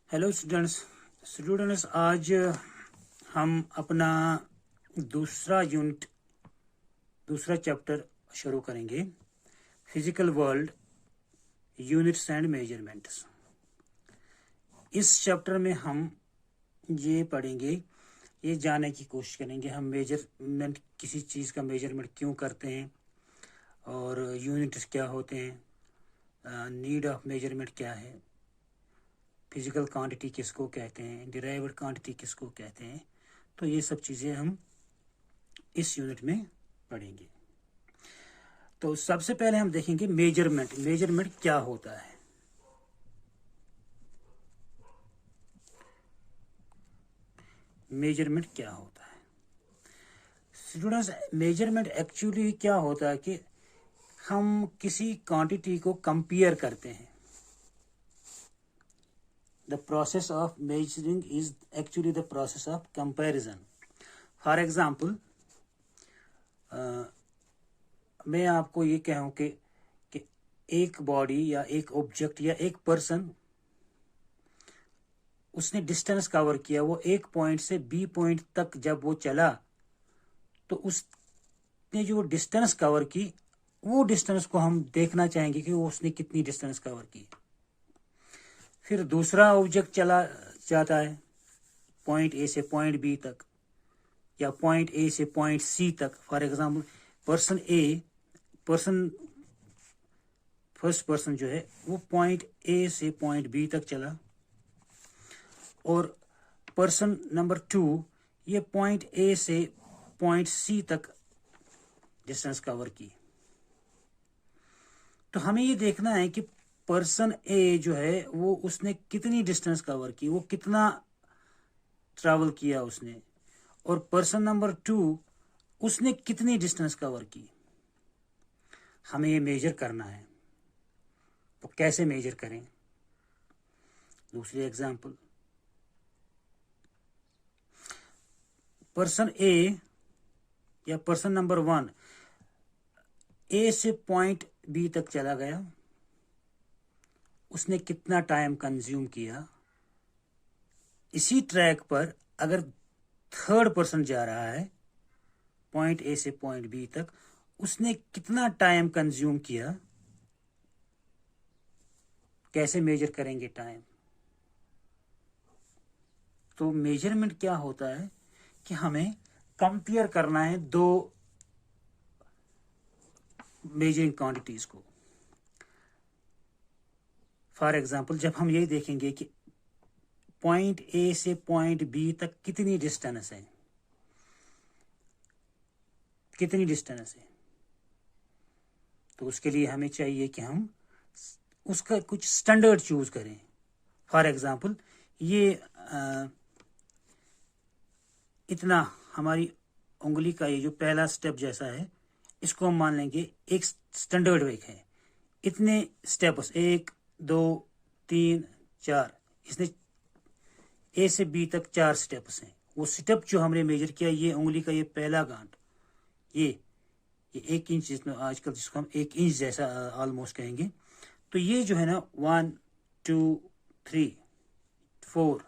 Hello students आज हम अपना दूसरा चैप्टर शुरू करेंगे। Physical world, units and measurements. इस चैप्टर में हम ये पढ़ेंगे, ये जानने की कोशिश करेंगे हम मेजरमेंट, किसी चीज़ का मेजरमेंट क्यों करते हैं और यूनिट्स क्या होते हैं, नीड ऑफ मेजरमेंट क्या है, फिजिकल क्वांटिटी किसको कहते हैं, डिराइव्ड क्वांटिटी किसको कहते हैं। तो ये सब चीज़ें हम इस यूनिट में पढ़ेंगे। तो सबसे पहले हम देखेंगे मेजरमेंट क्या होता है। मेजरमेंट क्या होता है स्टूडेंट्स? मेजरमेंट एक्चुअली क्या होता है कि हम किसी क्वांटिटी को कंपेयर करते हैं। The process of measuring is actually the process of comparison. For example, मैं आपको ये कहूँ कि एक बॉडी या एक ऑब्जेक्ट या एक पर्सन, उसने डिस्टेंस कवर किया, वो एक पॉइंट से बी पॉइंट तक जब वो चला तो उसने जो डिस्टेंस कवर की, वो डिस्टेंस को हम देखना चाहेंगे कि वो उसने कितनी डिस्टेंस कवर की। फिर दूसरा ऑब्जेक्ट चला जाता है पॉइंट ए से पॉइंट बी तक या पॉइंट ए से पॉइंट सी तक। फॉर एग्जांपल, फर्स्ट पर्सन जो है वो पॉइंट ए से पॉइंट बी तक चला और पर्सन नंबर 2 ये पॉइंट ए से पॉइंट सी तक डिस्टेंस कवर की। तो हमें ये देखना है कि पर्सन ए जो है वो उसने कितनी डिस्टेंस कवर की, वो कितना ट्रैवल किया उसने, और पर्सन नंबर 2 उसने कितनी डिस्टेंस कवर की। हमें ये मेजर करना है। तो कैसे मेजर करें? दूसरी एग्जांपल, पर्सन ए या पर्सन नंबर 1 ए से पॉइंट बी तक चला गया, उसने कितना टाइम कंज्यूम किया। इसी ट्रैक पर अगर थर्ड पर्सन जा रहा है पॉइंट ए से पॉइंट बी तक, उसने कितना टाइम कंज्यूम किया। कैसे मेजर करेंगे टाइम? तो मेजरमेंट क्या होता है कि हमें कंपेयर करना है दो मेजरिंग क्वांटिटीज को। फॉर एग्जाम्पल, जब हम ये देखेंगे कि पॉइंट ए से पॉइंट बी तक कितनी डिस्टेंस है, तो उसके लिए हमें चाहिए कि हम उसका कुछ स्टैंडर्ड चूज करें। फॉर एग्जाम्पल, ये इतना हमारी उंगली का ये जो पहला स्टेप जैसा है, इसको हम मान लेंगे एक स्टैंडर्ड वेट है। इतने स्टेप्स 1 2 3 4, इसने ए से बी तक 4 स्टेप्स हैं। वो स्टेप जो हमने मेजर किया, ये उंगली का ये पहला गांठ, ये 1 इंच, जिसमें आजकल जिसको हम 1 इंच जैसा ऑलमोस्ट कहेंगे। तो ये जो है ना 1 2 3 4,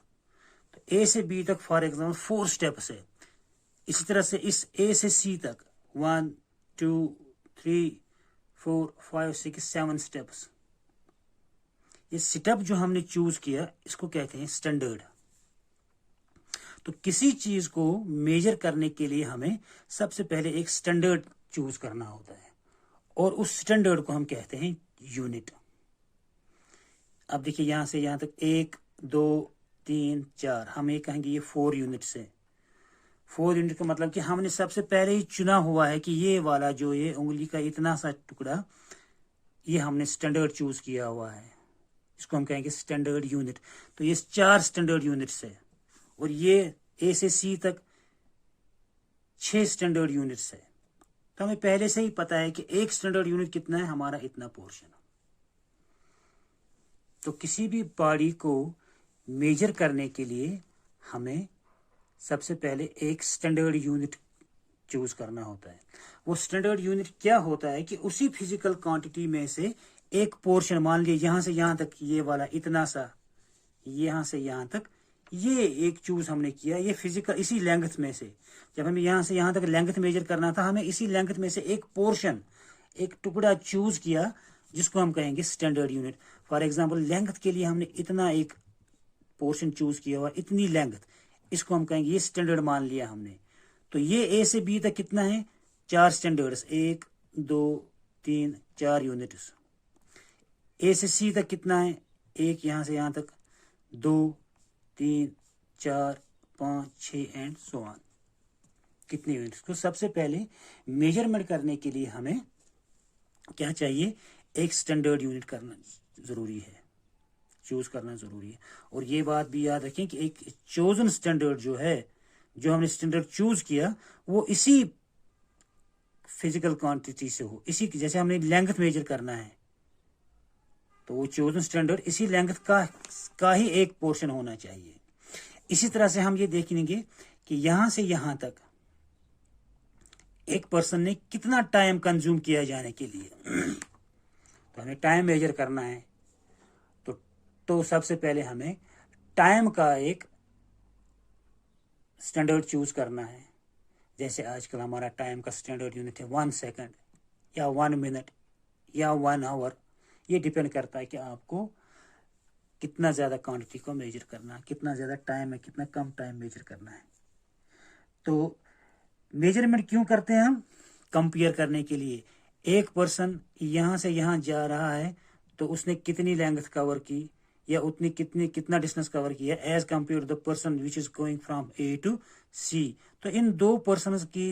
तो ए से बी तक फॉर एग्जाम्पल 4 स्टेप्स है। इसी तरह से इस ए से सी तक 1 2 3 4 5 6 7 स्टेप्स। ये स्टेप जो हमने चूज किया, इसको कहते हैं स्टैंडर्ड। तो किसी चीज को मेजर करने के लिए हमें सबसे पहले एक स्टैंडर्ड चूज करना होता है और उस स्टैंडर्ड को हम कहते हैं यूनिट। अब देखिए, यहां से यहां तक 1 2 3 4, हम ये कहेंगे ये 4 यूनिट्स है। 4 यूनिट का मतलब कि हमने सबसे पहले ही चुना हुआ है कि ये वाला जो ये उंगली का इतना सा टुकड़ा, ये हमने स्टैंडर्ड चूज किया हुआ है, इसको हम कहेंगे स्टैंडर्ड यूनिट। तो ये 4 स्टैंडर्ड यूनिट्स है और ये ए से सी तक 6 स्टैंडर्ड यूनिट्स है। तो हमें पहले से ही पता है कि एक स्टैंडर्ड यूनिट कितना है, हमारा इतना पोर्शन। तो किसी भी बॉडी को मेजर करने के लिए हमें सबसे पहले एक स्टैंडर्ड यूनिट चूज करना होता है। वो स्टैंडर्ड यूनिट क्या होता है कि उसी फिजिकल क्वांटिटी में से एक पोर्शन, मान लीजिए यहां से यहां तक ये वाला इतना सा यहाँ से यहाँ तक, ये एक चूज हमने किया, ये फिजिकल इसी लेंथ में से, जब हमें यहाँ से यहाँ तक लेंथ मेजर करना था, हमें इसी लेंथ में से एक पोर्शन, एक टुकड़ा चूज किया जिसको हम कहेंगे standard unit. For example length के लिए हमने इतना एक पोर्शन चूज किया हुआ, इतनी लेंथ, इसको हम कहेंगे ये स्टैंडर्ड मान लिया हमने। तो ये ए से बी तक कितना है, 4 स्टैंडर्ड्स, 1 2 3 4 यूनिट्स। ए से सी तक कितना है, 1 यहाँ से यहाँ तक, 2 3 4 5 6 एंड सो ऑन, कितने यूनिट्स। तो सबसे पहले मेजरमेंट करने के लिए हमें क्या चाहिए, एक स्टैंडर्ड यूनिट करना जरूरी है, चूज करना जरूरी है। और ये बात भी याद रखें कि एक चोजन स्टैंडर्ड जो है, जो हमने स्टैंडर्ड चूज किया, वो इसी फिजिकल क्वांटिटी से हो, इसी जैसे हमने लेंथ मेजर करना है तो वो चोजन स्टैंडर्ड इसी लेंथ का ही एक पोर्शन होना चाहिए। इसी तरह से हम ये देखेंगे कि यहां से यहां तक एक पर्सन ने कितना टाइम कंज्यूम किया जाने के लिए। तो हमें टाइम मेजर करना है, तो सबसे पहले हमें टाइम का एक स्टैंडर्ड चूज करना है। जैसे आजकल हमारा टाइम का स्टैंडर्ड यूनिट है 1 सेकंड या 1 मिनट या 1 आवर। ये डिपेंड करता है कि आपको कितना ज़्यादा क्वांटिटी को मेजर करना है, कितना ज़्यादा टाइम है, कितना कम टाइम मेजर करना है। तो मेजरमेंट क्यों करते हैं हम, कंपेयर करने के लिए। एक पर्सन यहाँ से यहाँ जा रहा है तो उसने कितनी लेंथ कवर की, या उतनी कितना डिस्टेंस कवर किया as compare the person which is going from A to C. तो इन दो पर्सन की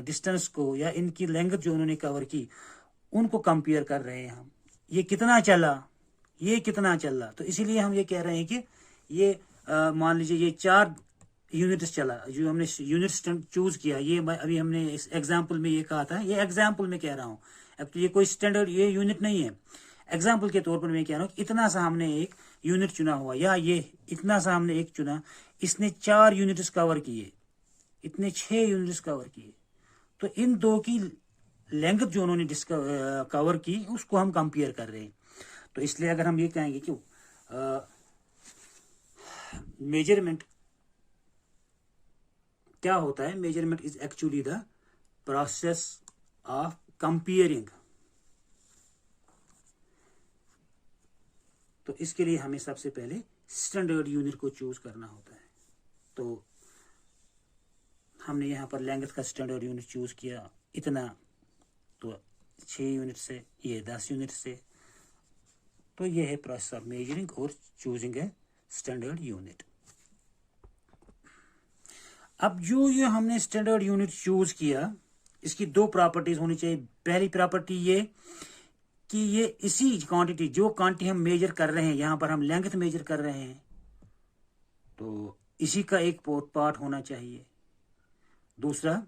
डिस्टेंस को या इनकी लेंथ जो उन्होंने कवर की, उनको कंपेयर कर रहे हैं हम, ये कितना चला, ये कितना चला। तो इसीलिए हम ये कह रहे हैं कि ये मान लीजिए ये 4 यूनिट्स चला, जो हमने यूनिट चूज किया, ये अभी हमने इस एग्जाम्पल में ये कहा था, ये एग्जाम्पल में कह रहा हूँ, अब तो ये कोई स्टैंडर्ड ये यूनिट नहीं है। एग्जाम्पल के तौर पर मैं कह रहा हूँ कि इतना सा हमने एक यूनिट चुना हुआ, या ये इतना सा हमने एक चुना, इसने 4 यूनिट्स कवर किए, इतने 6 यूनिट्स कवर किए। तो इन दो की लेंथ जो उन्होंने कवर की, उसको हम कंपेयर कर रहे हैं। तो इसलिए अगर हम ये कहेंगे कि मेजरमेंट क्या होता है, measurement is actually the process of comparing. तो इसके लिए हमें सबसे पहले स्टैंडर्ड यूनिट को चूज करना होता है। तो हमने यहाँ पर लेंथ का स्टैंडर्ड यूनिट चूज किया इतना, तो 6 यूनिट से, ये 10 यूनिट से। तो ये है प्रोसेस ऑफ मेजरिंग और चूजिंग ए स्टैंडर्ड यूनिट। अब जो ये हमने स्टैंडर्ड यूनिट चूज किया, इसकी 2 प्रॉपर्टीज होनी चाहिए। पहली प्रॉपर्टी ये कि ये इसी क्वांटिटी, जो क्वांटिटी हम मेजर कर रहे हैं, यहां पर हम लेंथ मेजर कर रहे हैं, तो इसी का एक पार्ट होना चाहिए। दूसरा,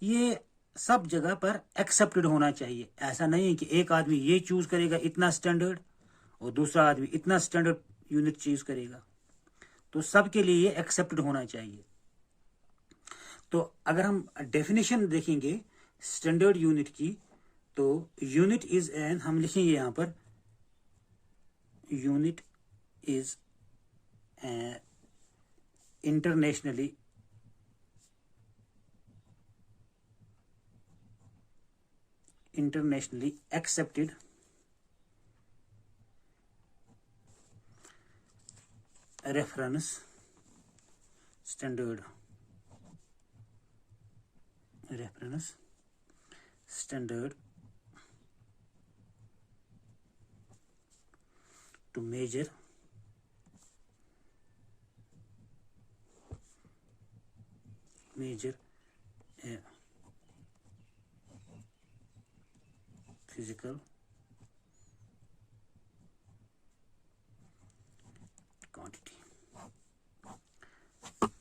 ये सब जगह पर एक्सेप्टेड होना चाहिए। ऐसा नहीं है कि एक आदमी ये चूज करेगा इतना स्टैंडर्ड और दूसरा आदमी इतना स्टैंडर्ड यूनिट चूज करेगा। तो सबके लिए ये एक्सेप्टेड होना चाहिए। तो अगर हम डेफिनेशन देखेंगे स्टैंडर्ड यूनिट की, तो यूनिट इज एन, हम लिखेंगे यहां पर, unit is internationally accepted reference standard to measure a physical quantity.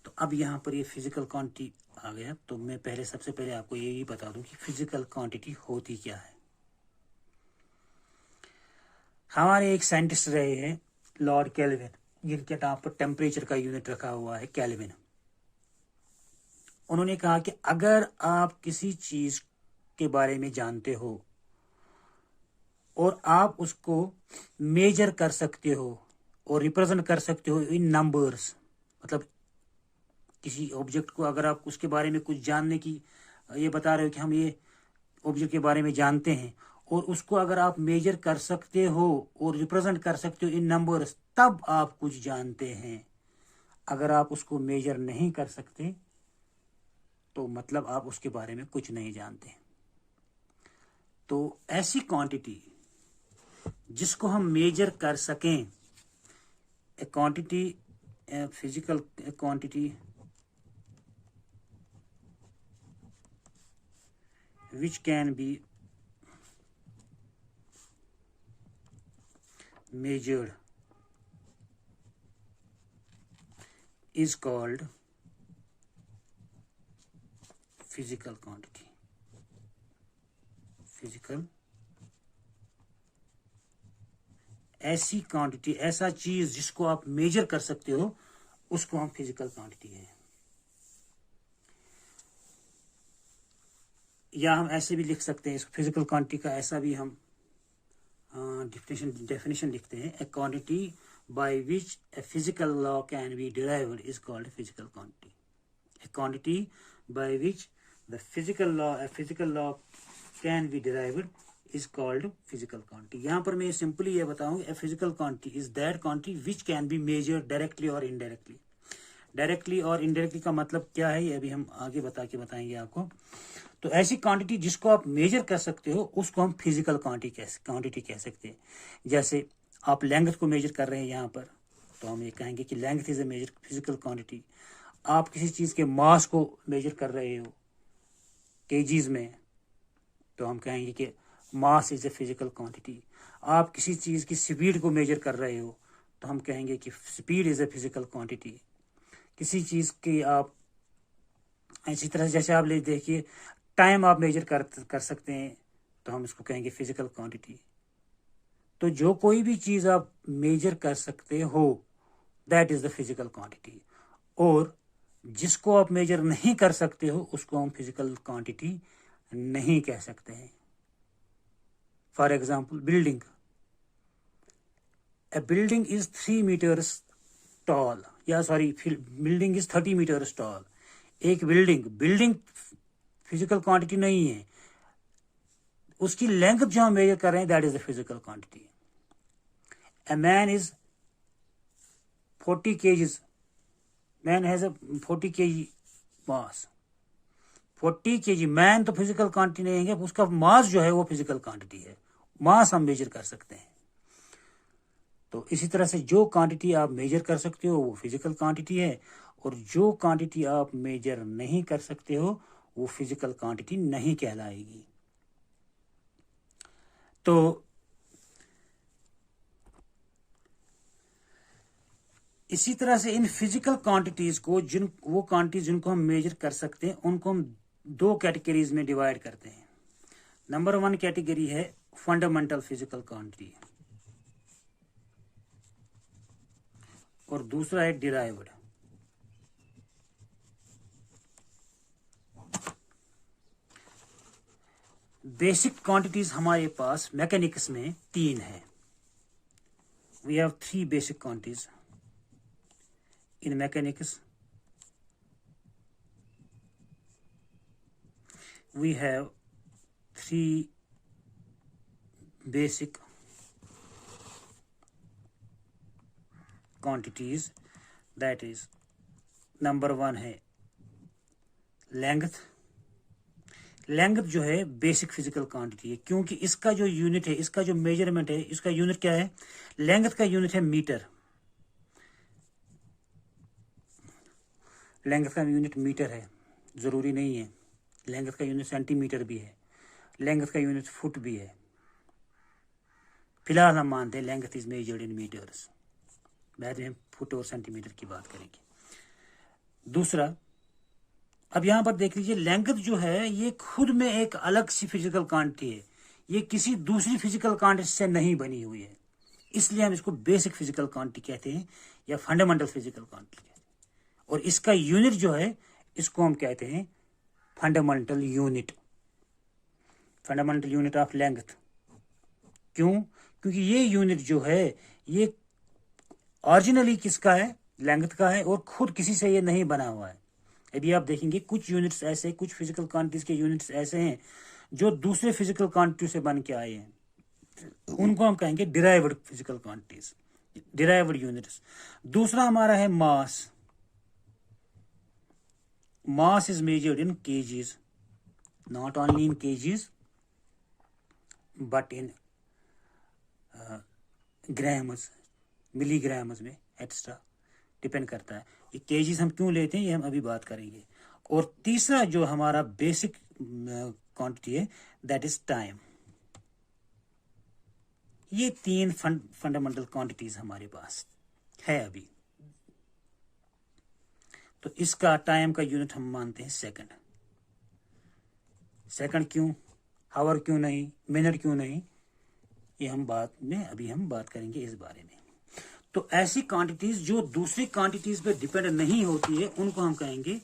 तो अब यहाँ पर ये फिजिकल क्वांटिटी आ गया। तो मैं पहले सबसे पहले आपको यही बता दूं कि फिजिकल क्वांटिटी होती क्या है। हमारे एक साइंटिस्ट रहे हैं लॉर्ड केल्विन, जिनके नाम पर टेम्परेचर का यूनिट रखा हुआ है केल्विन। उन्होंने कहा कि अगर आप किसी चीज के बारे में जानते हो और आप उसको मेजर कर सकते हो, और रिप्रेजेंट कर सकते हो इन नंबर्स। मतलब किसी ऑब्जेक्ट को अगर आप उसके बारे में कुछ जानने की ये बता रहे हो कि हम ये ऑब्जेक्ट के बारे में जानते हैं, और उसको अगर आप मेजर कर सकते हो और रिप्रेजेंट कर सकते हो इन नंबर्स, तब आप कुछ जानते हैं। अगर आप उसको मेजर नहीं कर सकते तो मतलब आप उसके बारे में कुछ नहीं जानते। तो ऐसी क्वांटिटी जिसको हम मेजर कर सकें, ए quantity, a physical quantity which can be measured is called physical quantity. Physical, ऐसी क्वांटिटी, ऐसा चीज जिसको आप मेजर कर सकते हो, उसको हम फिजिकल क्वांटिटी है। या हम ऐसे भी लिख सकते हैं इस फिजिकल क्वांटिटी का, ऐसा भी हम डेफिनेशन लिखते हैं, ए quantity by which a physical law can be derived is called physical quantity. A quantity by which the physical law can be derived is called physical quantity। यहाँ पर मैं सिंपली ये बताऊंगा, a physical quantity is that quantity which can be measured directly or indirectly। Directly और indirectly का मतलब क्या है, ये अभी हम आगे बताएंगे आपको। तो ऐसी क्वांटिटी जिसको आप मेजर कर सकते हो उसको हम फिजिकल क्वांटिटी कह सकते हैं। जैसे आप लेंथ को मेजर कर रहे हैं यहाँ पर, तो हम ये कहेंगे कि length is a measure physical quantity. आप किसी चीज़ के मास को मेजर कर रहे हो केजीज में, तो हम कहेंगे कि mass is a physical quantity. आप किसी चीज़ की स्पीड को मेजर कर रहे हो, तो हम कहेंगे कि speed is a physical quantity. किसी चीज़ की आप इसी तरह से जैसे आप ले देखिए टाइम आप मेजर कर सकते हैं, तो हम इसको कहेंगे फिजिकल क्वांटिटी। तो जो कोई भी चीज़ आप मेजर कर सकते हो that is the physical quantity, और जिसको आप मेजर नहीं कर सकते हो उसको हम फिजिकल क्वांटिटी नहीं कह सकते हैं। For example building, a building is 3 meters tall, या sorry building is 30 meters tall. एक बिल्डिंग फिजिकल क्वांटिटी नहीं है, उसकी लेंथ जो हम मेजर कर रहे हैं that is the physical quantity. A man is 40 kgs, man has 40 kg mass. 40 kg man तो फिजिकल क्वांटिटी नहीं है, उसका मास जो है वो फिजिकल क्वांटिटी है, मास हम मेजर कर सकते हैं। तो इसी तरह से जो क्वांटिटी आप मेजर कर सकते हो वो फिजिकल क्वांटिटी है, और जो क्वांटिटी आप मेजर नहीं कर सकते हो वो फिजिकल क्वांटिटी नहीं कहलाएगी। तो इसी तरह से इन फिजिकल क्वांटिटीज को वो क्वांटिटीज जिनको हम मेजर कर सकते हैं उनको हम 2 कैटेगरीज में डिवाइड करते हैं। नंबर 1 कैटेगरी है फंडामेंटल फिजिकल क्वांटिटी, और दूसरा है डिराइव्ड। बेसिक क्वांटिटीज हमारे पास मैकेनिक्स में 3 है। We have 3 basic quantities in mechanics. We have 3 basic quantities, that is number 1 है लेंथ। लेंथ जो है बेसिक फिजिकल क्वांटिटी है, क्योंकि इसका जो यूनिट है, इसका जो मेजरमेंट है, इसका यूनिट क्या है, लेंथ का यूनिट है मीटर। लेंथ का यूनिट मीटर है, जरूरी नहीं है, लेंथ का यूनिट सेंटीमीटर भी है, लेंथ का यूनिट फुट भी है। फिलहाल हम मानते हैं length is measured in metres, बाद में हम फुट और सेंटीमीटर की बात करेंगे। दूसरा, अब यहां पर देख लीजिए, लेंथ जो है ये खुद में एक अलग सी फिजिकल क्वांटिटी है, ये किसी दूसरी फिजिकल क्वांटिटी से नहीं बनी हुई है, इसलिए हम इसको बेसिक फिजिकल क्वांटिटी कहते हैं या फंडामेंटल फिजिकल क्वांटिटी कहते हैं। और इसका यूनिट जो है इसको हम कहते हैं fundamental unit, fundamental unit of length. क्यों? क्योंकि ये यूनिट जो है ये ओरिजिनली किसका है, लेंथ का है, और खुद किसी से ये नहीं बना हुआ है। यदि आप देखेंगे कुछ यूनिट्स ऐसे, कुछ फिजिकल क्वांटिटीज के यूनिट्स ऐसे हैं जो दूसरे फिजिकल क्वांटिटी से बन के आए हैं, उनको हम कहेंगे derived physical quantities, derived units. दूसरा हमारा है mass. Mass is measured in kgs, not only in kgs but in grams, milligrams में एक्स्ट्रा, डिपेंड करता है। ये केजीज हम क्यों लेते हैं ये हम अभी बात करेंगे। और तीसरा जो हमारा बेसिक क्वांटिटी है दैट इज टाइम। ये तीन फंडामेंटल क्वांटिटीज हमारे पास है अभी। तो इसका टाइम का यूनिट हम मानते हैं सेकंड। सेकंड क्यों, हावर क्यों नहीं, मिनट क्यों नहीं, ये हम अभी हम बात करेंगे इस बारे में। तो ऐसी क्वांटिटीज जो दूसरी क्वांटिटीज पे डिपेंड नहीं होती है उनको हम कहेंगे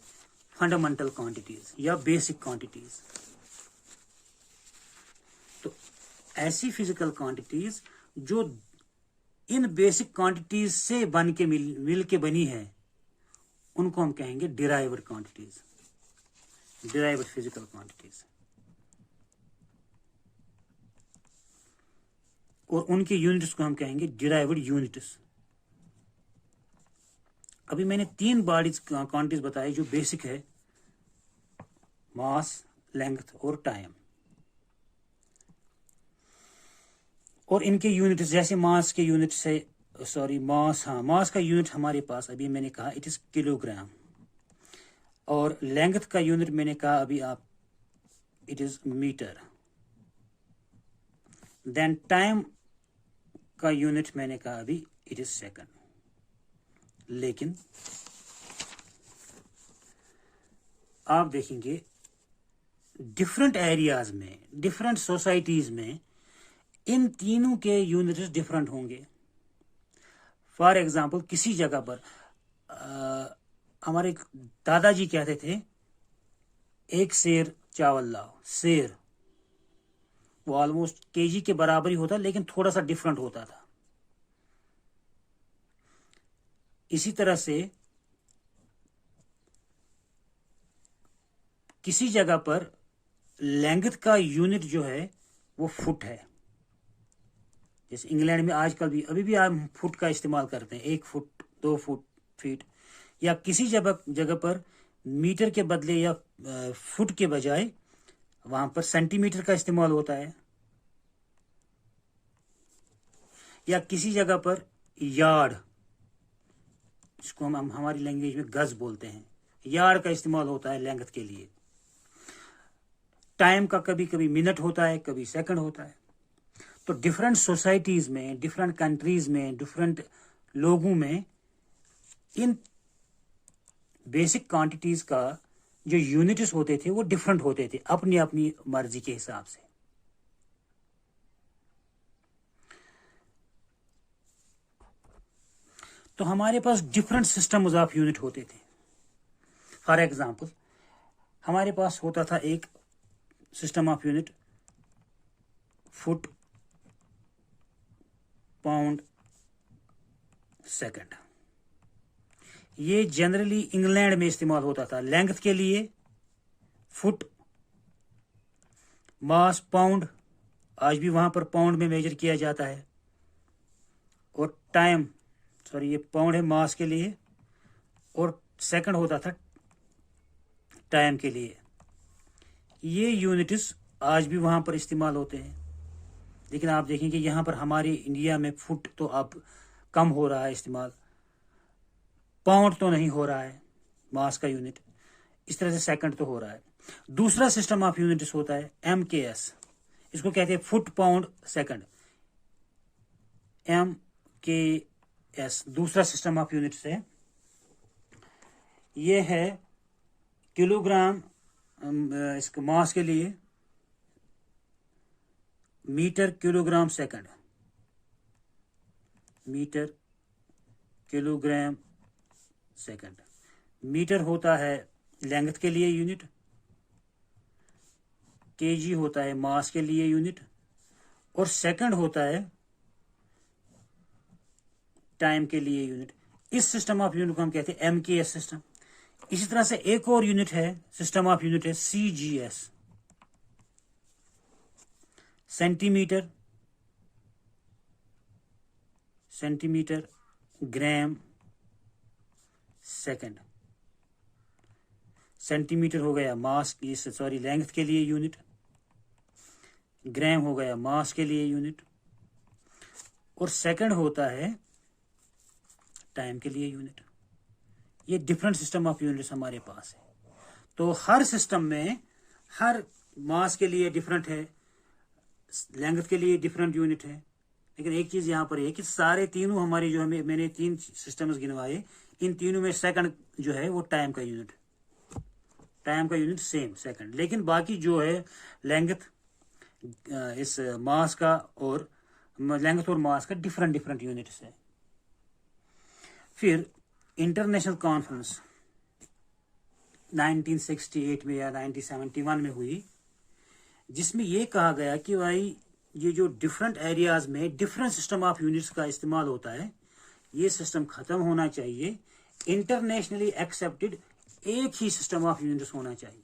फंडामेंटल क्वांटिटीज या बेसिक क्वांटिटीज। तो ऐसी फिजिकल क्वांटिटीज जो इन बेसिक क्वांटिटीज से बन के मिल के बनी है उनको हम कहेंगे derived quantities, derived physical quantities. और उनके यूनिट्स को हम कहेंगे डिराइव्ड यूनिट्स। अभी मैंने तीन बॉडीज क्वांटिटीज बताई जो बेसिक है, मास, लेंथ और टाइम। और इनके यूनिट्स जैसे मास के यूनिट से मास का यूनिट हमारे पास अभी मैंने कहा इट इज किलोग्राम, और लेंथ का यूनिट मैंने कहा अभी आप it is metre. Then time का यूनिट मैंने कहा अभी इट इज सेकंड। लेकिन आप देखेंगे डिफरेंट एरियाज में, डिफरेंट सोसाइटीज में इन तीनों के यूनिट्स डिफरेंट होंगे। फॉर एग्जाम्पल किसी जगह पर हमारे दादाजी कहते थे एक सेर चावल लाओ। सेर वो ऑलमोस्ट केजी के बराबर ही होता लेकिन थोड़ा सा डिफरेंट होता था। इसी तरह से किसी जगह पर लेंथ का यूनिट जो है वो फुट है। जैसे इंग्लैंड में आजकल भी अभी भी हम फुट का इस्तेमाल करते हैं, 1 फुट 2 फुट फीट। या किसी जगह पर मीटर के बदले या फुट के बजाय वहां पर सेंटीमीटर का इस्तेमाल होता है। या किसी जगह पर यार्ड, जिसको हम हमारी लैंग्वेज में गज बोलते हैं, यार्ड का इस्तेमाल होता है लेंथ के लिए। टाइम का कभी कभी मिनट होता है, कभी सेकंड होता है। तो डिफरेंट सोसाइटीज में, डिफरेंट कंट्रीज में, डिफरेंट लोगों में इन बेसिक क्वांटिटीज का जो यूनिट्स होते थे वो डिफरेंट होते थे अपनी अपनी मर्जी के हिसाब से। तो हमारे पास डिफरेंट सिस्टम्स ऑफ यूनिट होते थे। फॉर एग्जांपल हमारे पास होता था एक system of unit foot, pound, second. ये जनरली इंग्लैंड में इस्तेमाल होता था लेंथ के लिए फुट, मास पाउंड, आज भी वहां पर पाउंड में मेजर किया जाता है। और टाइम, ये पाउंड है मास के लिए, और सेकंड होता था टाइम के लिए। ये यूनिट्स आज भी वहां पर इस्तेमाल होते हैं। लेकिन आप देखेंगे यहाँ पर हमारे इंडिया में फुट तो अब कम हो रहा है इस्तेमाल, पाउंड तो नहीं हो रहा है मास का यूनिट। इस तरह से सेकंड तो हो रहा है। दूसरा सिस्टम ऑफ यूनिट्स होता है MKS, इसको कहते हैं फुट पाउंड सेकंड। MKS दूसरा सिस्टम ऑफ यूनिट्स है। ये है किलोग्राम इसके मास के लिए, metre kilogram second, metre kilogram second. Metre होता है लेंथ के लिए यूनिट, केजी होता है मास के लिए यूनिट, और सेकंड होता है टाइम के लिए यूनिट। इस सिस्टम ऑफ यूनिट को हम कहते हैं MKS सिस्टम। इसी तरह से एक और यूनिट है, सिस्टम ऑफ यूनिट है CGS, सेंटीमीटर, सेंटीमीटर, ग्राम, सेकंड। सेंटीमीटर हो गया मास, सॉरी लेंथ के लिए यूनिट, ग्राम हो गया मास के लिए यूनिट, और सेकंड होता है टाइम के लिए यूनिट। ये डिफरेंट सिस्टम ऑफ यूनिट्स हमारे पास है। तो हर सिस्टम में हर मास के लिए डिफरेंट है, लेंथ के लिए डिफरेंट यूनिट है। लेकिन एक चीज यहां पर है कि सारे तीनों हमारी जो हमें मैंने 3 सिस्टम्स गिनवाए, इन तीनों में सेकंड जो है वो टाइम का यूनिट, टाइम का यूनिट सेम सेकंड। लेकिन बाकी जो है लेंथ इस मास का और लेंथ और मास का डिफरेंट डिफरेंट यूनिट्स है। फिर इंटरनेशनल कॉन्फ्रेंस 1968 में या 1971 में हुई, जिसमें यह कहा गया कि भाई ये जो डिफरेंट एरियाज में डिफरेंट सिस्टम ऑफ यूनिट्स का इस्तेमाल होता है, ये सिस्टम खत्म होना चाहिए। इंटरनेशनली एक्सेप्टेड एक ही सिस्टम ऑफ यूनिट्स होना चाहिए।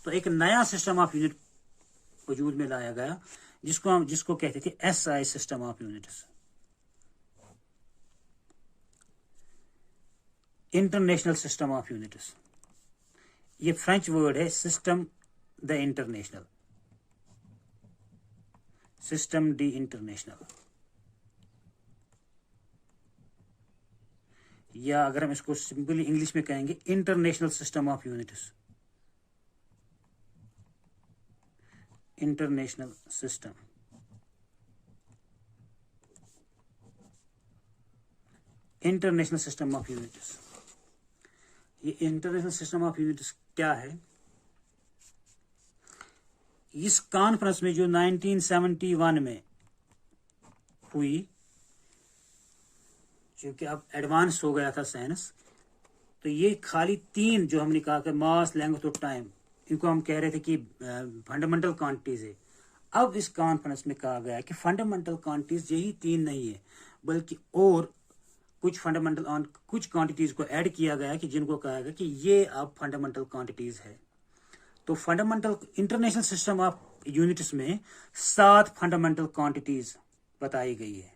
तो एक नया सिस्टम ऑफ यूनिट वजूद में लाया गया, जिसको कहते थे SI system of units, international system of units. ये फ्रेंच वर्ड है, system the international, system D international, या अगर हम इसको सिंपली इंग्लिश में कहेंगे international system of units, international system. International system of units, ये इंटरनेशनल सिस्टम ऑफ यूनिट्स क्या है? इस कॉन्फ्रेंस में जो 1971 में हुई, क्योंकि अब एडवांस हो गया था साइंस, तो ये खाली 3 जो हमने कहा कि मास, लेंथ और टाइम, इनको हम कह रहे थे कि फंडामेंटल क्वांटिटीज है। अब इस कॉन्फ्रेंस में कहा गया कि फंडामेंटल क्वांटिटीज यही 3 नहीं है, बल्कि और कुछ फंडामेंटल कुछ क्वांटिटीज को ऐड किया गया कि जिनको कहा गया कि ये अब फंडामेंटल क्वांटिटीज है। तो fundamental international system of units में 7 फंडामेंटल क्वांटिटीज बताई गई है।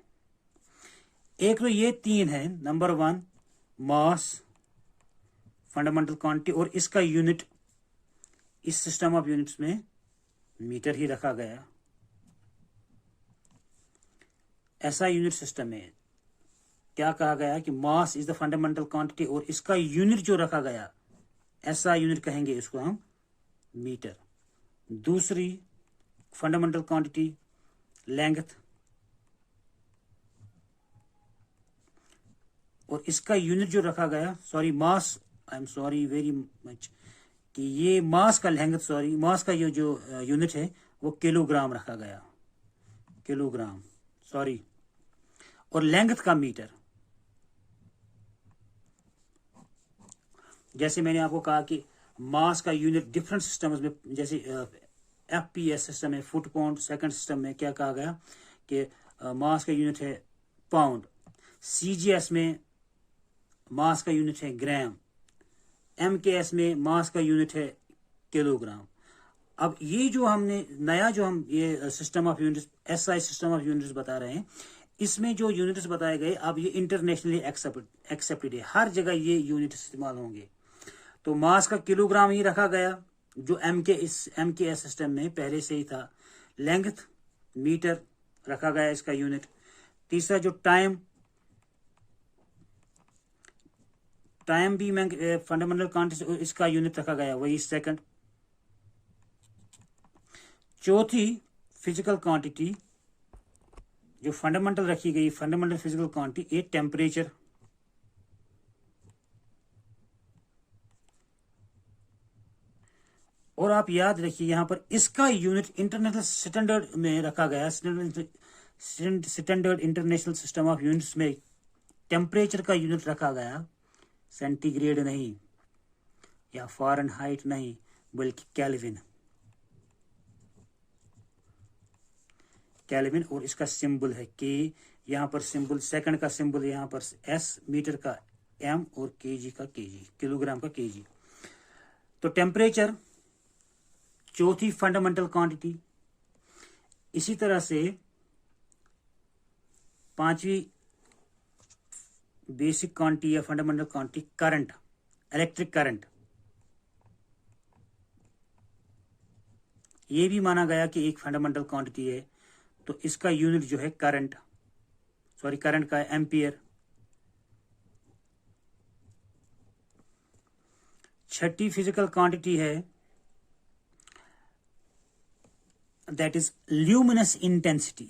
एक तो ये 3 है, नंबर 1 मास, फंडामेंटल क्वांटिटी, और इसका यूनिट इस सिस्टम ऑफ यूनिट्स में मीटर ही रखा गया। ऐसा यूनिट सिस्टम में क्या कहा गया कि mass is the fundamental quantity, और इसका यूनिट जो रखा गया, ऐसा यूनिट कहेंगे इसको हम मीटर। दूसरी फंडामेंटल क्वांटिटी लेंथ, और इसका यूनिट जो रखा गया, sorry mass, I am sorry very much, कि ये मास का लेंथ, सॉरी मास का ये जो यूनिट है वो किलोग्राम रखा गया, किलोग्राम, सॉरी, और लेंथ का मीटर। जैसे मैंने आपको कहा कि मास का यूनिट डिफरेंट सिस्टम्स में, जैसे FPS सिस्टम है फुट पाउंड, सेकंड सिस्टम में क्या कहा गया कि मास का यूनिट है पाउंड, CGS में मास का यूनिट है ग्राम, MKS में मास का यूनिट है किलोग्राम। अब ये जो हमने नया जो हम ये system of units, SI system of units बता रहे हैं, इसमें जो यूनिट्स बताए गए अब ये इंटरनेशनली एक्सेप्टेड है, हर जगह ये यूनिट इस्तेमाल होंगे। तो मास का किलोग्राम ही रखा गया जो MKS सिस्टम में पहले से ही था। लेंथ मीटर रखा गया इसका यूनिट। तीसरा जो टाइम भी फंडामेंटल क्वांटिटी, इसका यूनिट रखा गया वही सेकंड। चौथी फिजिकल क्वांटिटी जो फंडामेंटल रखी गई, फंडामेंटल फिजिकल क्वांटिटी, ये टेम्परेचर। और आप याद रखिए यहां पर इसका यूनिट इंटरनेशनल स्टैंडर्ड में रखा गया, standard international system of units में टेम्परेचर का यूनिट रखा गया, सेंटीग्रेड नहीं या फ़ारेनहाइट नहीं, बल्कि केल्विन। केल्विन, और इसका सिंबल है K यहाँ पर सिंबल, सेकंड का सिंबल यहाँ पर एस, मीटर का एम और केजी का केजी, किलोग्राम का केजी। तो टेम्परेचर चौथी फंडामेंटल क्वांटिटी। इसी तरह से पांचवी बेसिक क्वांटिटी या fundamental quantity current, electric current. ये भी माना गया कि एक फंडामेंटल क्वांटिटी है, तो इसका यूनिट जो है करंट का एम्पियर। छठी फिजिकल क्वांटिटी है that is luminous intensity.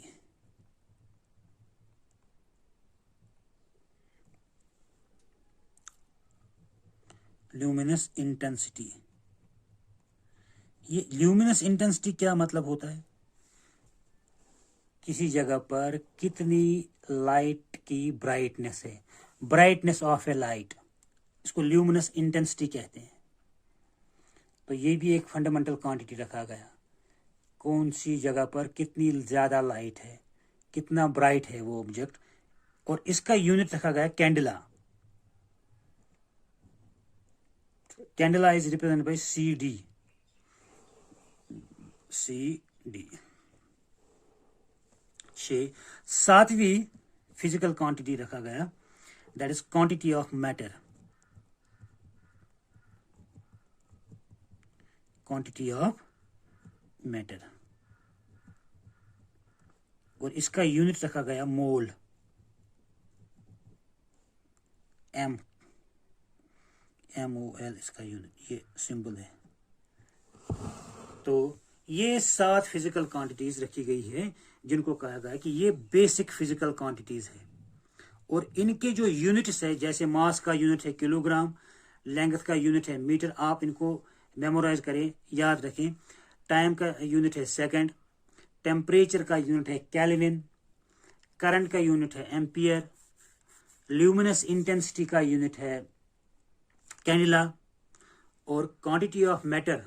Luminous intensity, ये ल्यूमिनस इंटेंसिटी क्या मतलब होता है? किसी जगह पर कितनी लाइट की ब्राइटनेस है, ब्राइटनेस ऑफ ए लाइट, इसको ल्यूमिनस इंटेंसिटी कहते हैं। तो ये भी एक फंडामेंटल क्वांटिटी रखा गया, कौन सी जगह पर कितनी ज्यादा लाइट है, कितना ब्राइट है वो ऑब्जेक्ट, और इसका यूनिट रखा गया candela. Candela is represented by CD। सातवीं फिजिकल क्वांटिटी रखा गया that is quantity of matter. Quantity of matter, और इसका यूनिट रखा गया मोल, MOL इसका यूनिट, ये सिंबल है। तो ये 7 फिजिकल क्वांटिटीज रखी गई है जिनको कहा गया कि ये बेसिक फिजिकल क्वांटिटीज है, और इनके जो यूनिट्स है, जैसे मास का यूनिट है किलोग्राम, लेंथ का यूनिट है मीटर, आप इनको मेमोराइज करें, याद रखें। टाइम का यूनिट है सेकंड, टेम्परेचर का यूनिट है केल्विन, करंट का यूनिट है एम्पियर, ल्यूमिनस इंटेंसिटी का यूनिट है कैंडिला, और क्वांटिटी ऑफ मैटर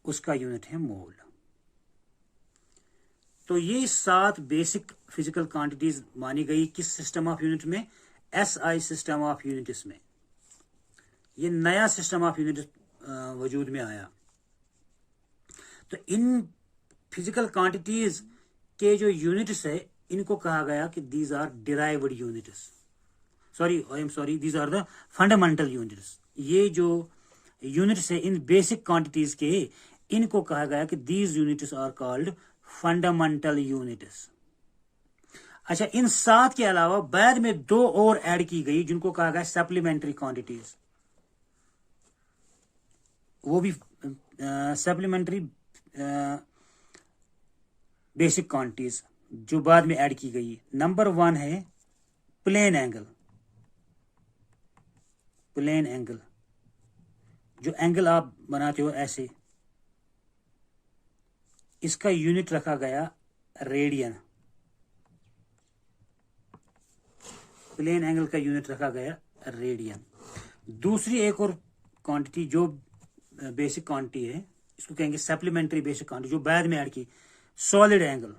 उसका यूनिट है मोल। तो ये 7 बेसिक फिजिकल क्वांटिटीज मानी गई किस सिस्टम ऑफ यूनिट में? SI सिस्टम ऑफ यूनिट्स में। ये नया सिस्टम ऑफ यूनिट वजूद में आया। तो इन फिजिकल क्वांटिटीज के जो यूनिट्स है, इनको कहा गया कि these are derived units, these are the fundamental units. ये जो यूनिट्स है इन बेसिक क्वांटिटीज के, इनको कहा गया कि these units are called fundamental units. अच्छा, इन 7 के अलावा बाद में 2 और ऐड की गई जिनको कहा गया सप्लीमेंट्री क्वांटिटीज। वो भी सप्लीमेंट्री बेसिक क्वांटिटीज जो बाद में ऐड की गई। नंबर 1 है प्लेन एंगल। प्लेन एंगल, जो एंगल आप बनाते हो ऐसे, इसका यूनिट रखा गया रेडियन। प्लेन एंगल का यूनिट रखा गया रेडियन। दूसरी एक और क्वांटिटी जो बेसिक क्वांटिटी है, इसको कहेंगे सप्लीमेंट्री बेसिक क्वांटिटी, जो बाद में ऐड की, सॉलिड एंगल।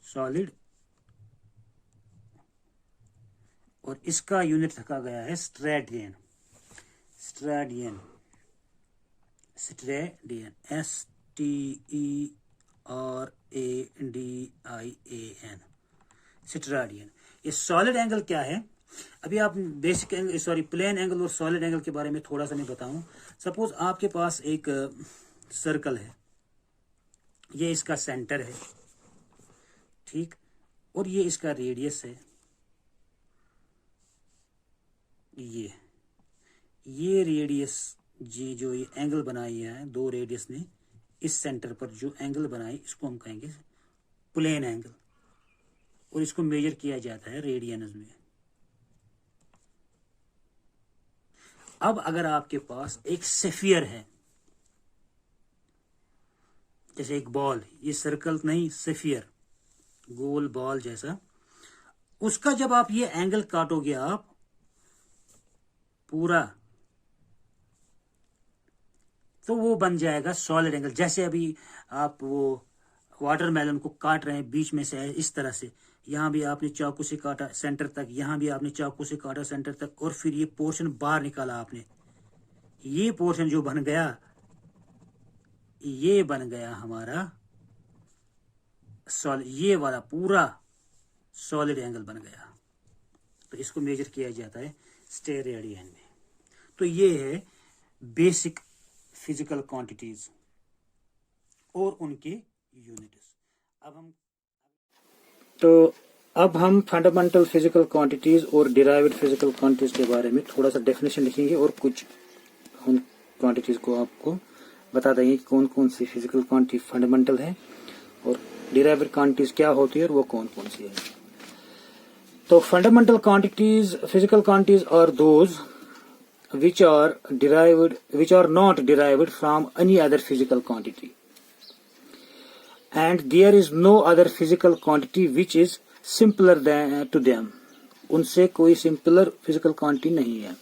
सॉलिड, और इसका यूनिट रखा गया है स्ट्रैडियन। स्ट्रैडियन, स्ट्रैडियन, STERADIAN, स्ट्रैडियन। ये सॉलिड एंगल क्या है? अभी आप बेसिक एंगल, प्लेन एंगल और सॉलिड एंगल के बारे में थोड़ा सा मैं बताऊं। सपोज आपके पास एक सर्कल है, ये इसका सेंटर है, ठीक, और ये इसका रेडियस है। ये रेडियस, जो ये एंगल बनाई है 2 रेडियस ने इस सेंटर पर जो एंगल बनाई, इसको हम कहेंगे प्लेन एंगल, और इसको मेजर किया जाता है रेडियंस में। अब अगर आपके पास एक स्फीयर है, जैसे एक बॉल, ये सर्कल नहीं, स्फीयर, गोल बॉल जैसा, उसका जब आप ये एंगल काटोगे आप पूरा, तो वो बन जाएगा सॉलिड एंगल। जैसे अभी आप वो वाटरमेलन को काट रहे हैं बीच में से है इस तरह से, यहाँ भी आपने चाकू से काटा सेंटर तक, यहाँ भी आपने चाकू से काटा सेंटर तक, और फिर ये पोर्शन बाहर निकाला आपने। ये पोर्शन जो बन गया, ये बन गया हमारा सॉलिड, ये वाला पूरा सॉलिड एंगल बन गया। तो इसको मेजर किया जाता है स्टेरेडियन में। तो ये है बेसिक फिजिकल क्वांटिटीज और उनके यूनिट्स। अब हम फंडामेंटल फिजिकल क्वांटिटीज और डिराइव्ड फिजिकल क्वांटिटीज के बारे में थोड़ा सा डेफिनेशन लिखेंगे और कुछ उन क्वांटिटीज को आपको बता देंगे कि कौन कौन सी फिजिकल क्वांटिटी फंडामेंटल है और डिराइव्ड क्वांटिटीज क्या होती है और वो कौन कौन सी है। तो fundamental quantities, physical quantities are those which are not derived from any other physical quantity, and there is no other physical quantity which is simpler than to them. उनसे कोई simpler physical quantity नहीं है।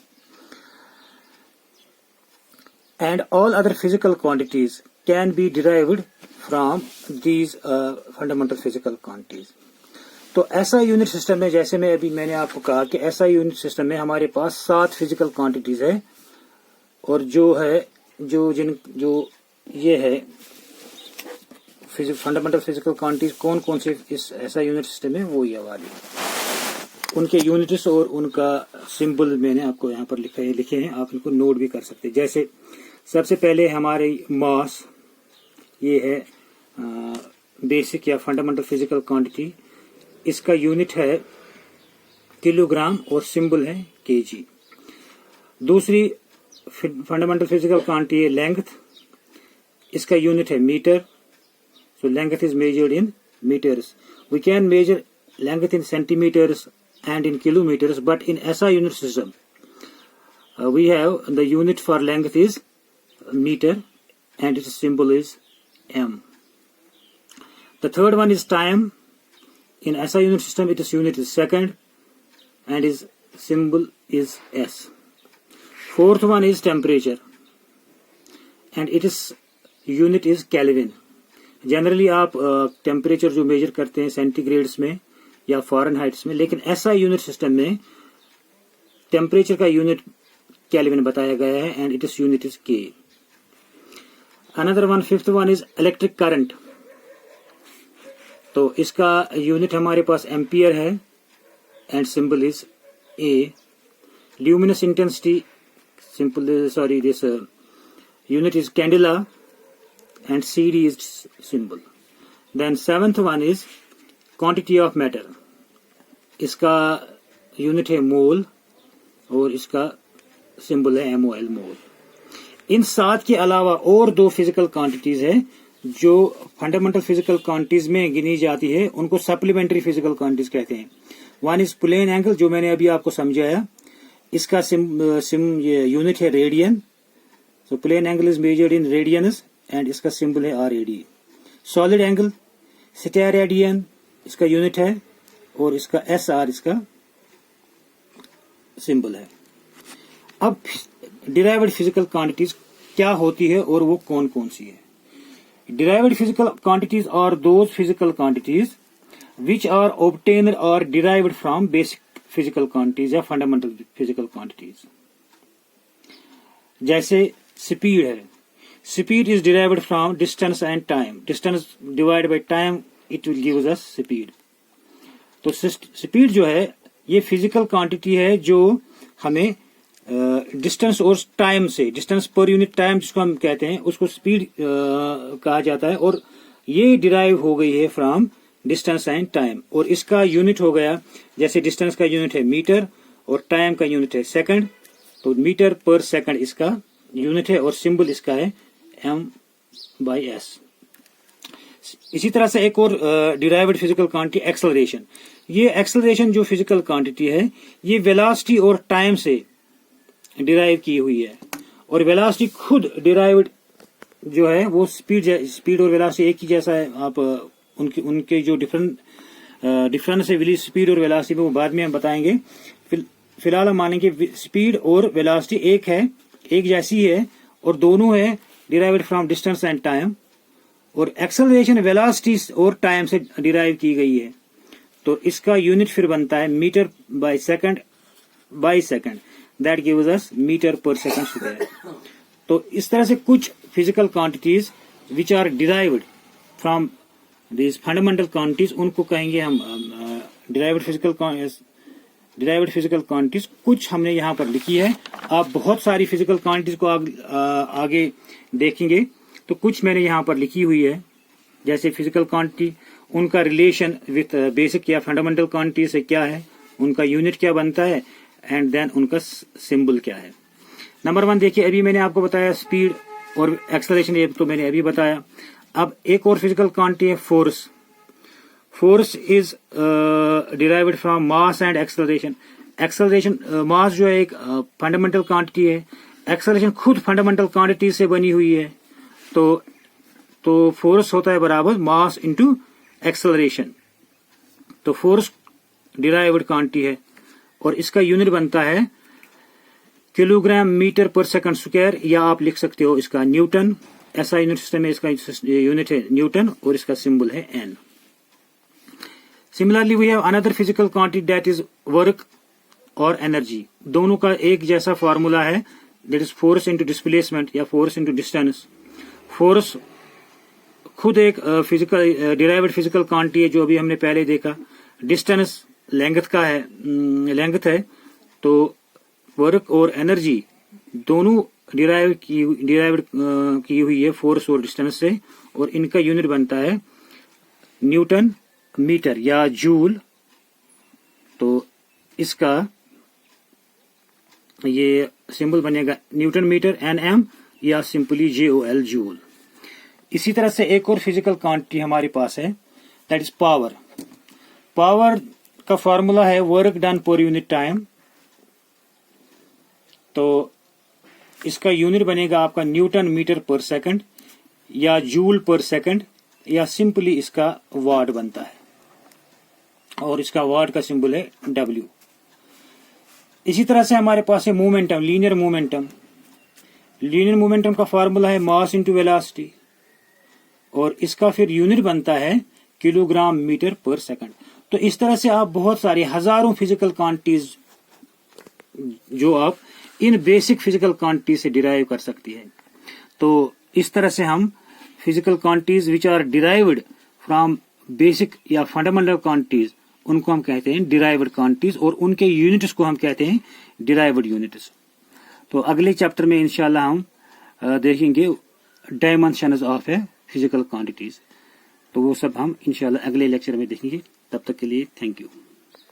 And all other physical quantities can be derived from these fundamental physical quantities. तो ऐसा unit system में, जैसे मैंने आपको कहा कि ऐसा यूनिट सिस्टम में हमारे पास 7 फिजिकल क्वांटिटीज है, और जो ये है फंडामेंटल फिजिकल क्वांटिटीज कौन कौन से इस ऐसा यूनिट सिस्टम में, वो ये वाली उनके यूनिट्स और उनका सिंबल मैंने आपको यहाँ पर लिखे हैं, आप इनको नोट भी कर सकते हैं। जैसे सबसे पहले हमारे मास, ये है बेसिक या फंडामेंटल फिजिकल क्वांटिटी, इसका यूनिट है किलोग्राम और सिंबल है केजी। दूसरी फंडामेंटल फिजिकल क्वांटिटी है लेंथ, इसका यूनिट है metre, so length is measured in metres. We can measure length in centimetres and in kilometres, but in SI unit system we have the unit for length is metre and its symbol is M. The third one is time. In SI unit system, its unit is second and its symbol is S. Fourth one is temperature and its unit is Kelvin. Generally आप temperature जो major करते हैं centigrades में या फ़ारेनहाइट्स में, लेकिन SI unit system में temperature का यूनिट केल्विन बताया गया है and its unit is K. Another one, fifth one is electric current. तो इसका यूनिट हमारे पास एम्पियर है and symbol is A. Luminous intensity this unit is candela and C D is symbol. Then seventh one is quantity of matter, इसका unit है mole और इसका symbol है MOL, मोल। इन 7 के अलावा और 2 फिजिकल क्वांटिटीज है जो फंडामेंटल फिजिकल क्वांटिटीज में गिनी जाती है, उनको सप्लीमेंट्री फिजिकल क्वांटिटीज कहते हैं। वन इज प्लेन एंगल, जो मैंने अभी आपको समझाया, इसका यूनिट है radian, so plane angle is measured in radians and इसका सिंबल है RAD। सॉलिड एंगल स्टेरेडियन, इसका यूनिट है और इसका SR इसका सिंबल है। अब डिराइव्ड फिजिकल क्वांटिटीज क्या होती है और वो कौन कौन सी है। Derived physical quantities are those physical quantities which are obtained or derived from basic physical quantities या fundamental physical quantities। जैसे स्पीड है, speed is derived from distance and time, distance divided by time it will give us speed। तो speed जो है ये physical quantity है जो हमें डिस्टेंस और टाइम से, डिस्टेंस पर यूनिट टाइम जिसको हम कहते हैं, उसको स्पीड कहा जाता है, और ये डिराइव हो गई है फ्रॉम डिस्टेंस एंड टाइम। और इसका यूनिट हो गया, जैसे डिस्टेंस का यूनिट है मीटर और टाइम का यूनिट है सेकंड, तो मीटर पर सेकंड इसका यूनिट है और सिंबल इसका है M/S। इसी तरह से एक और डिराइव्ड फिजिकल क्वांटिटी एक्सेलरेशन। ये एक्सेलरेशन जो फिजिकल क्वांटिटी है ये वेलोसिटी और टाइम से डिराइव की हुई है, और वेलोसिटी खुद डिराइव्ड जो है वो स्पीड और वेलोसिटी एक ही जैसा है। आप उनके जो डिफरेंस है स्पीड और वेलोसिटी में, वो बाद में हम बताएंगे। फिलहाल हम मानेंगे स्पीड और वेलोसिटी एक जैसी है, और दोनों है derived from distance and time, और एक्सेलरेशन वेलोसिटी और टाइम से डिराइव की गई है। तो इसका यूनिट फिर बनता है metre by second that gives us metre पर सेकंड स्क्वायर। तो इस तरह से कुछ physical quantities which are derived from this fundamental quantities, उनको कहेंगे हम डिराइव्ड फिजिकल क्वांटिटीज। कुछ हमने यहाँ पर लिखी है, आप बहुत सारी फिजिकल क्वांटिटीज को आगे देखेंगे। तो कुछ मैंने यहाँ पर लिखी हुई है, जैसे फिजिकल क्वांटिटी, उनका रिलेशन विथ बेसिक या फंडामेंटल क्वांटिटी से क्या है, उनका यूनिट क्या बनता है, एंड देन उनका सिंबल क्या है। नंबर 1 देखिए, अभी मैंने आपको बताया स्पीड और एक्सेलरेशन, ये तो मैंने अभी बताया। अब एक और फिजिकल क्वांटिटी है force. Force is derived from mass and acceleration. Acceleration, mass जो है एक फंडामेंटल क्वांटिटी है, एक्सेलरेशन खुद फंडामेंटल क्वांटिटी से बनी हुई है। तो फोर्स होता है बराबर मास इंटू एक्सेलरेशन। तो फोर्स डिराइव्ड क्वांटिटी है और इसका यूनिट बनता है किलोग्राम मीटर पर सेकंड स्क्वायर, या आप लिख सकते हो इसका न्यूटन। ऐसा यूनिट सिस्टम में इसका यूनिट है न्यूटन और इसका सिंबल है N. Similarly we have another physical quantity that is work और एनर्जी। दोनों का एक जैसा फॉर्मूला है, that is force into displacement या फोर्स इंटू डिस्टेंस। फोर्स खुद एक फिजिकल डिराइव्ड फिजिकल क्वांटिटी है, जो अभी हमने पहले देखा। डिस्टेंस लेंथ है। तो वर्क और एनर्जी दोनों डिराइव की हुई है फोर्स और डिस्टेंस से, और इनका यूनिट बनता है न्यूटन मीटर या जूल। तो इसका ये सिंबल बनेगा न्यूटन मीटर NM या सिंपली JOL जूल। इसी तरह से एक और फिजिकल क्वांटिटी हमारे पास है, दैट इज पावर। पावर का फॉर्मूला है work done per unit time. तो इसका यूनिट बनेगा आपका न्यूटन मीटर पर सेकंड या जूल पर सेकंड, या सिंपली इसका वाट बनता है, और इसका वाट का सिंबल है W। इसी तरह से हमारे पास है momentum, linear momentum. Linear momentum का फॉर्मूला है मास इंटू वेलोसिटी, और इसका फिर यूनिट बनता है किलोग्राम मीटर पर सेकंड। तो इस तरह से आप बहुत सारी हजारों फिजिकल क्वांटिटीज जो आप इन बेसिक फिजिकल क्वांटिटी से डिराइव कर सकती है। तो इस तरह से हम physical quantities which are derived from basic या फंडामेंटल क्वांटिटीज, उनको हम कहते हैं डिराइव्ड क्वांटिटीज, और उनके यूनिट्स को हम कहते हैं डिराइव्ड यूनिट्स। तो अगले चैप्टर में इंशाल्लाह हम देखेंगे dimensions of a physical quantities. तो वो सब हम इंशाल्लाह अगले लेक्चर में देखेंगे। तब तक के लिए थैंक यू।